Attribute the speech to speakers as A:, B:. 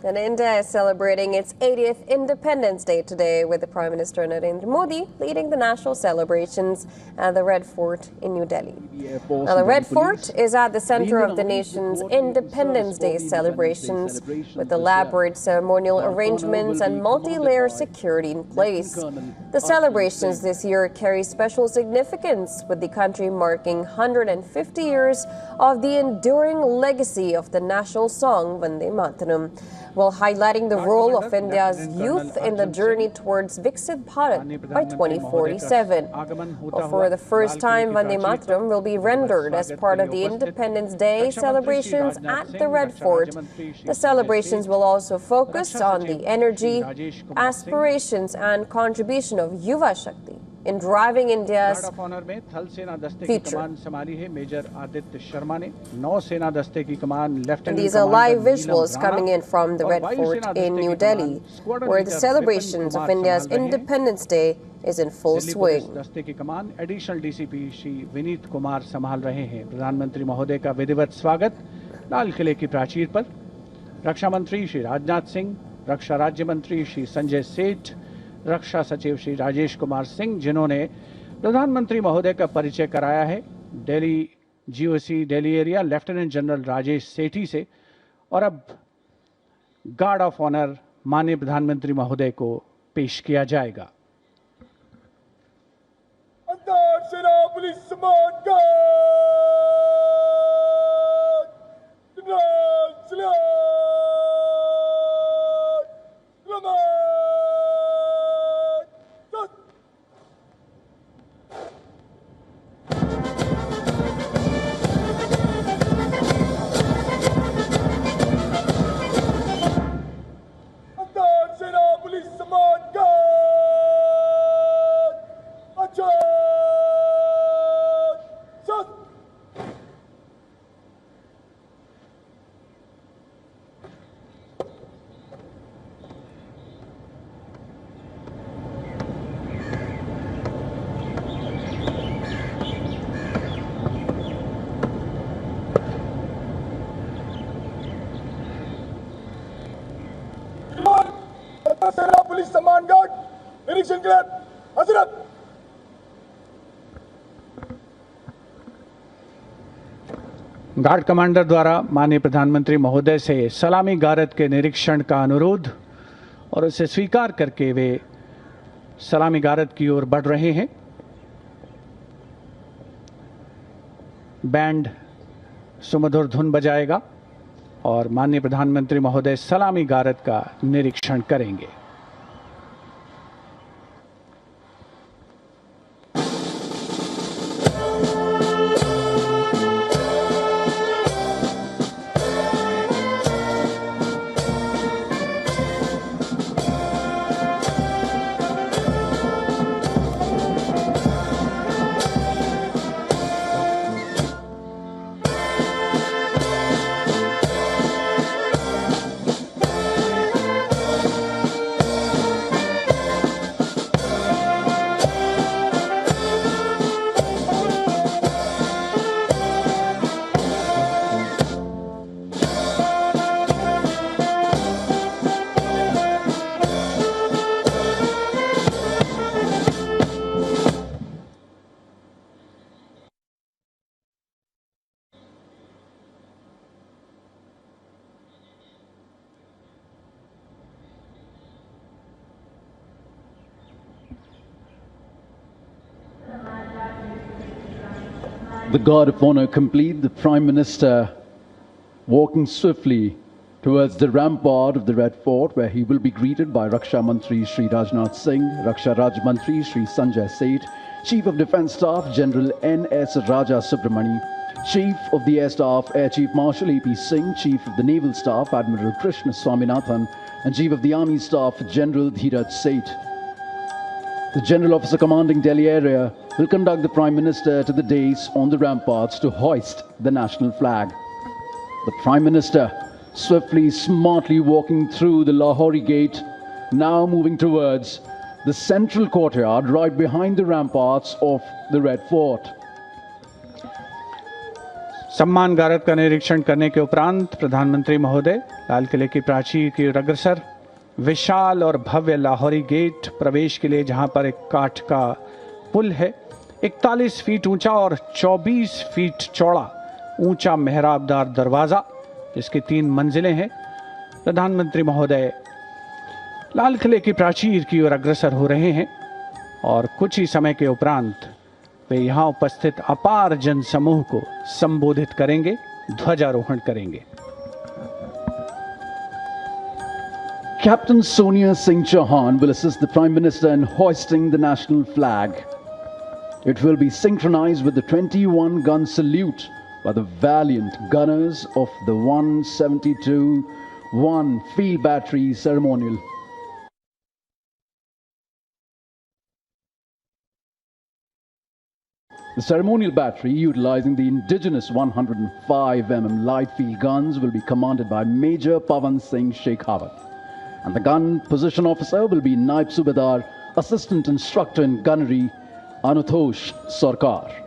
A: And India is celebrating its 80th Independence Day today, with the Prime Minister Narendra Modi leading the national celebrations at the Red Fort in New Delhi. Now, the Red Fort is at the center of the nation's Independence Day celebrations, with elaborate ceremonial arrangements and multi-layer security in place. The celebrations this year carry special significance, with the country marking 150 years of the enduring legacy of the national song Vande Mataram, while highlighting the role of India's youth in the journey towards Viksit Bharat by 2047. Well, for the first time, Vande Mataram will be rendered as part of the Independence Day celebrations at the Red Fort. The celebrations will also focus on the energy, aspirations and contribution of Yuva Shakti in driving India's future. And these are live visuals coming in from the Red Fort in New Delhi, where the celebrations of India's Independence Day is in full swing.
B: Additional DCP Shri Vineet Kumar संभाल रहे हैं। प्रधानमंत्री महोदय का विधिवत स्वागत लाल किले की प्राचीर पर रक्षा मंत्री श्री राजनाथ सिंह, रक्षा राज्य मंत्री श्री संजय सेठ, रक्षा सचिव श्री राजेश कुमार सिंह, जिन्होंने प्रधानमंत्री महोदय का परिचय कराया है, Delhi GOC Delhi area lieutenant general Rajesh Sethi से। और अब गार्ड ऑफ ऑनर माननीय प्रधानमंत्री महोदय को पेश किया जाएगा।
C: सेना पुलिस सम्मान गार्ड निरीक्षण के लिए हजरत।
B: गार्ड कमांडर द्वारा माननीय प्रधानमंत्री महोदय से सलामी गारद के निरीक्षण का अनुरोध और उसे स्वीकार करके वे सलामी गारद की ओर बढ़ रहे हैं। बैंड सुमधुर धुन बजाएगा और माननीय प्रधानमंत्री महोदय सलामी गारद का निरीक्षण करेंगे।
D: The guard of honor complete, the Prime Minister walking swiftly towards the rampart of the Red Fort, where he will be greeted by Raksha Mantri Shri Rajnath Singh, Raksha Raj Mantri Shri Sanjay Seth, Chief of Defence Staff General N.S. Raja Subramani, Chief of the Air Staff Air Chief Marshal A.P. Singh, Chief of the Naval Staff Admiral Krishna Swaminathan, and Chief of the Army Staff General Dheeraj Seth. The General Officer commanding Delhi area will conduct the Prime Minister to the dais on the ramparts to hoist the national flag. The Prime Minister swiftly, smartly walking through the Lahori gate, now moving towards the central courtyard right behind the ramparts of the Red Fort.
B: सम्मान गारद का निरीक्षण करने के उपरांत प्रधानमंत्री महोदय लाल किले की प्राचीर की ओर अग्रसर। विशाल और भव्य लाहौरी गेट प्रवेश के लिए, जहां पर एक काठ का पुल है, 41 फीट ऊंचा और 24 फीट चौड़ा ऊंचा मेहराबदार दरवाजा, जिसकी 3 मंजिलें हैं। प्रधानमंत्री महोदय लाल किले की प्राचीर की ओर अग्रसर हो रहे हैं और कुछ ही समय के उपरांत वे यहां उपस्थित अपार जन समूह को संबोधित करेंगे, ध्वजारोहण करेंगे।
D: Captain Sonia Singh Chauhan will assist the Prime Minister in hoisting the national flag. It will be synchronized with the 21-gun salute by the valiant gunners of the 172-1 Field Battery ceremonial. The ceremonial battery, utilizing the indigenous 105 mm light field guns, will be commanded by Major Pavan Singh Shekhawat. And the gun position officer will be Naib Subedar, Assistant Instructor in Gunnery, Anutosh Sarkar.